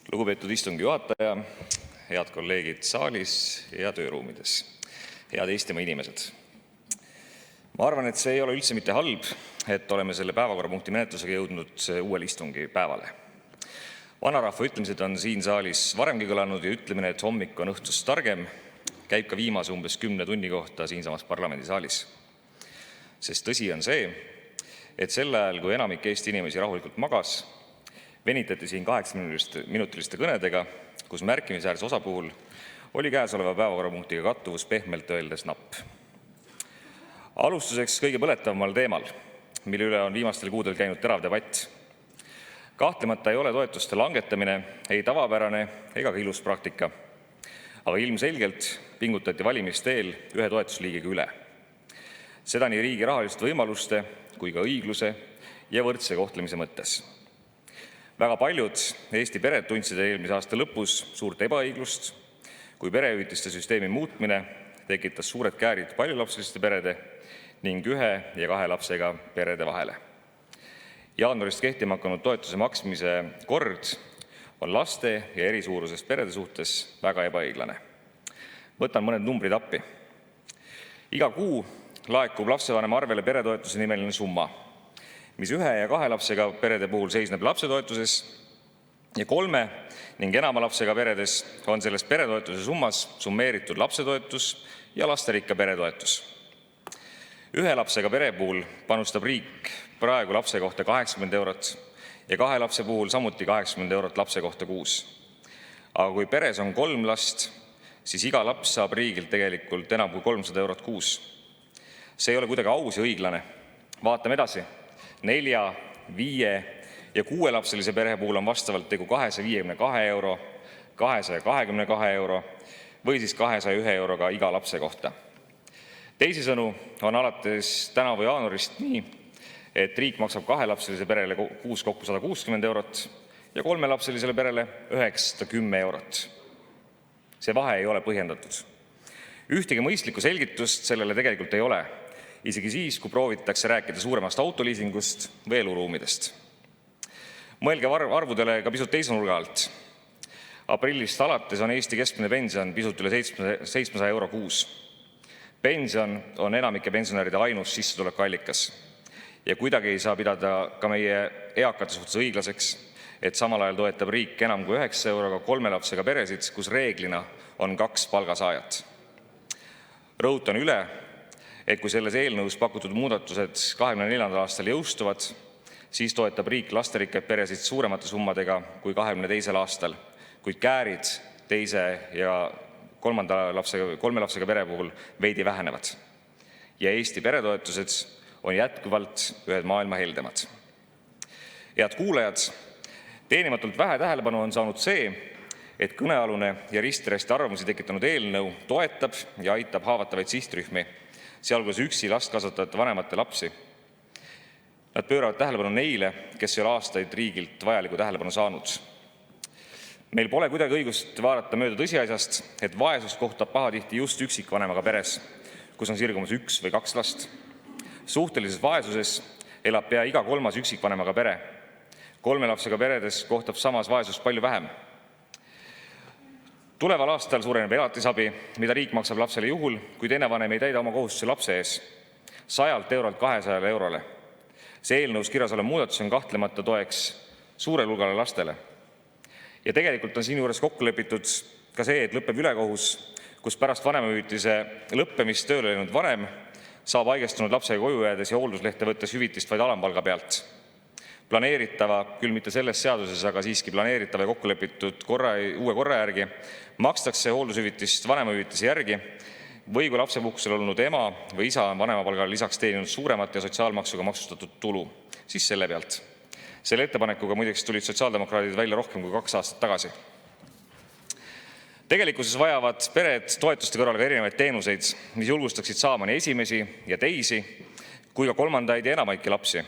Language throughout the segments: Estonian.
Lugupeetud istungi juhataja, head kolleegid saalis ja tööruumides, head Eestimaa inimesed. Ma arvan, et see ei ole üldse mitte halb, et oleme selle päevakorrapunkti menetlusega jõudnud uuele istungipäevale. Vanarahva ütlemised on siin saalis varemgi kõlanud ja ütlemine, et hommik on õhtust targem, käib ka viimase umbes 10 tunni kohta siinsamas parlamendisaalis. Sest tõsi on see, et sel ajal, kui enamik Eesti inimesi rahulikult magas, venitati siin 8-minutiliste kõnedega, kus märkimisväärse osa puhul oli käesoleva päevakorrapunktiga kattuvus pehmelt öeldes napp. Alustuseks kõige põletavamal teemal, mille üle on viimastel kuudel käinud terav debatt. Kahtlemata ei ole toetuste langetamine ei tavapärane ega ka ilus praktika, aga ilmselgelt pingutati valimiste eel ühe toetusliigiga üle. Seda nii riigi rahaliste võimaluste kui ka õigluse ja võrdse kohtlemise mõttes. Väga paljud Eesti pered tundsid eelmise aasta lõpus suurt ebaõiglust, kui perehüvitiste süsteemi muutmine tekitas suured käärid paljulapseliste perede ning 1 ja 2 lapsega perede vahele. Jaanuarist kehtima hakanud toetuse maksmise kord on laste ja erisuurusest perede suhtes väga ebaõiglane. Võtan mõned numbrid appi. Iga kuu laekub lapsevanema arvele peretoetuse nimeline summa, mis 1 ja 2 lapsega perede puhul seisneb lapsetoetuses ja 3 ning enama lapsega peredes on selles peretoetuse summas summeeritud lapsetoetus ja lasterikka peretoetus. 1 lapsega pere puhul panustab riik praegu lapse kohta 80 eurot ja 2 lapse puhul samuti 80 eurot lapse kohta kuus. Aga kui peres on 3 last, siis iga laps saab riigilt tegelikult enam kui 300 eurot kuus. See ei ole kuidagi aus ja õiglane. Vaatame edasi. 4, 5 ja 6 lapselise pere puhul on vastavalt tegu 252 euro, 222 euro või siis 201 euroga iga lapse kohta. Teisisõnu on alates tänavu jaanuarist nii, et riik maksab 2-lapselise perele kuus kokku 160 eurot ja 3-lapselisele perele 910 eurot. See vahe ei ole põhjendatud. Ühtegi mõistlikku selgitust sellele tegelikult ei ole, isegi siis, kui proovitakse rääkida suuremast autoliisingust või eluruumidest. Mõelge arvudele ka pisut teise nurga alt. Aprillist alates on Eesti keskmine pension pisut üle 700 euro kuus. Pension on enamike pensionäride ainus sissetulekuallikas ja kuidagi ei saa pidada ka meie eakate suhtes õiglaseks, et samal ajal toetab riik enam kui 9 euroga 3 lapsega peresid, kus reeglina on 2 palgasaajat. Rõhutan üle, et kui selles eelnõus pakutud muudatused 2024. aastal jõustuvad, siis toetab riik lasterikkaid peresid suuremate summadega kui 2022. aastal, kuid käärid 2 ja 3 lapsega pere puhul veidi vähenevad. Ja Eesti peretoetused on jätkuvalt ühed maailma heldemad. Head kuulajad, teenimatult vähe tähelepanu on saanud see, et kõnealune ja risti-rästi arvamusi tekitanud eelnõu toetab ja aitab haavatavaid sihtrühmi, sealhulgas üksi last kasvatavate vanemate lapsi. Nad pööravad tähelepanu neile, kes ei ole aastaid riigilt vajalikku tähelepanu saanud. Meil pole kuidagi õigust vaadata mööda tõsiasjast, et vaesust kohtab pahatihti just üksikvanemaga peres, kus on sirgumas 1 või 2 last. Suhtelises vaesuses elab pea iga 3. üksikvanemaga pere. 3 lapsega peredes kohtab samas vaesust palju vähem. Tuleval aastal suureneb elatisabi, mida riik maksab lapsele juhul, kui teine vanem ei täida oma kohustusi lapse ees, 100 eurolt 200 eurole. See eelnõus kirjas olev muudatus on kahtlemata toeks suurele hulgale lastele. Ja tegelikult on siin juures kokku lepitud ka see, et lõpeb ülekohus, kus pärast vanemahüvitise lõppemist tööle läinud vanem saab haigestunud lapsega koju jäädes ja hoolduslehte võttes hüvitist vaid alampalga pealt. Planeeritava, küll mitte selles seaduses, aga siiski planeeritava ja kokku lepitud uue korra järgi makstakse hooldushüvitist vanemahüvitise järgi või kui lapsepuhkusel olnud ema või isa on vanemapalgale lisaks teeninud suuremat ja sotsiaalmaksuga maksustatud tulu, siis selle pealt. Selle ettepanekuga muideks tulid sotsiaaldemokraadid välja rohkem kui 2 aastat tagasi. Tegelikkuses vajavad pered toetuste kõrval ka erinevaid teenuseid, mis julgustaksid saama nii esimesi ja teisi kui ka 3. ja enamaidki lapsi.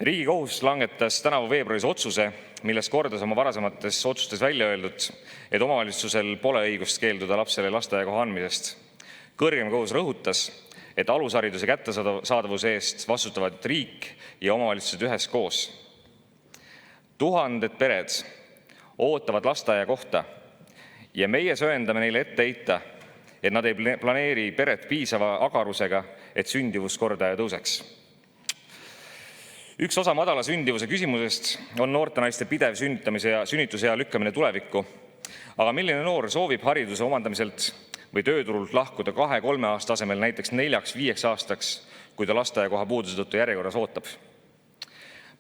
Riigikohus langetas tänavu veebruaris otsuse, milles kordas oma varasemates otsustes välja öeldud, et omavalitsusel pole õigust keelduda lapsele lasteaiakoha andmisest. Kõrgem kohus rõhutas, et alushariduse kättesaadavuse eest vastutavad riik ja omavalitsused üheskoos. Tuhanded pered ootavad lasteaiakohta ja meie söandame neile ette heita, et nad ei planeeri peret piisava agarusega, et sündimuskordaja tõuseks. Üks osa madala sündivuse küsimusest on noorte naiste pidev sünnitusea lükkamine tulevikku. Aga milline noor soovib hariduse omandamiselt või tööturult lahkuda 2-3 aasta asemel näiteks 4-5 aastaks, kui ta lasteaiakoha puuduse tõttu järjekorras ootab?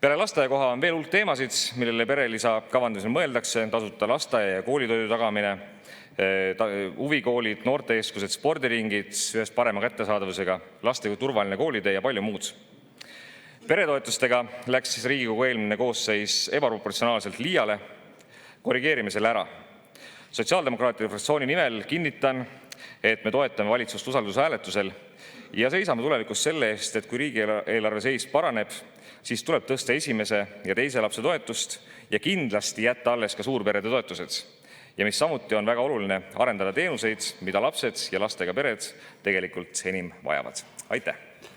Peale lasteaiakoha on veel hulk teemasid, millele perelisa kavandamisel mõeldakse: tasuta lasteaia ja koolitoidu tagamine, huvikoolid, noortekeskused, spordiringid ühes parema kättesaadavusega, lastega turvaline koolitee ja palju muud. Peretoetustega läks Riigikogu eelmine koosseis ebaproportsionaalselt liiale. Korrigeerime selle ära. Sotsiaaldemokraatide fraktsiooni nimel kinnitan, et me toetame valitsust usaldushääletusel ja seisame tulevikus selle eest, et kui riigieelarve seis paraneb, siis tuleb tõsta esimese ja teise lapse toetust ja kindlasti jätta alles ka suurperede toetused. Ja mis samuti on väga oluline, arendada teenuseid, mida lapsed ja lastega pered tegelikult enim vajavad. Aitäh!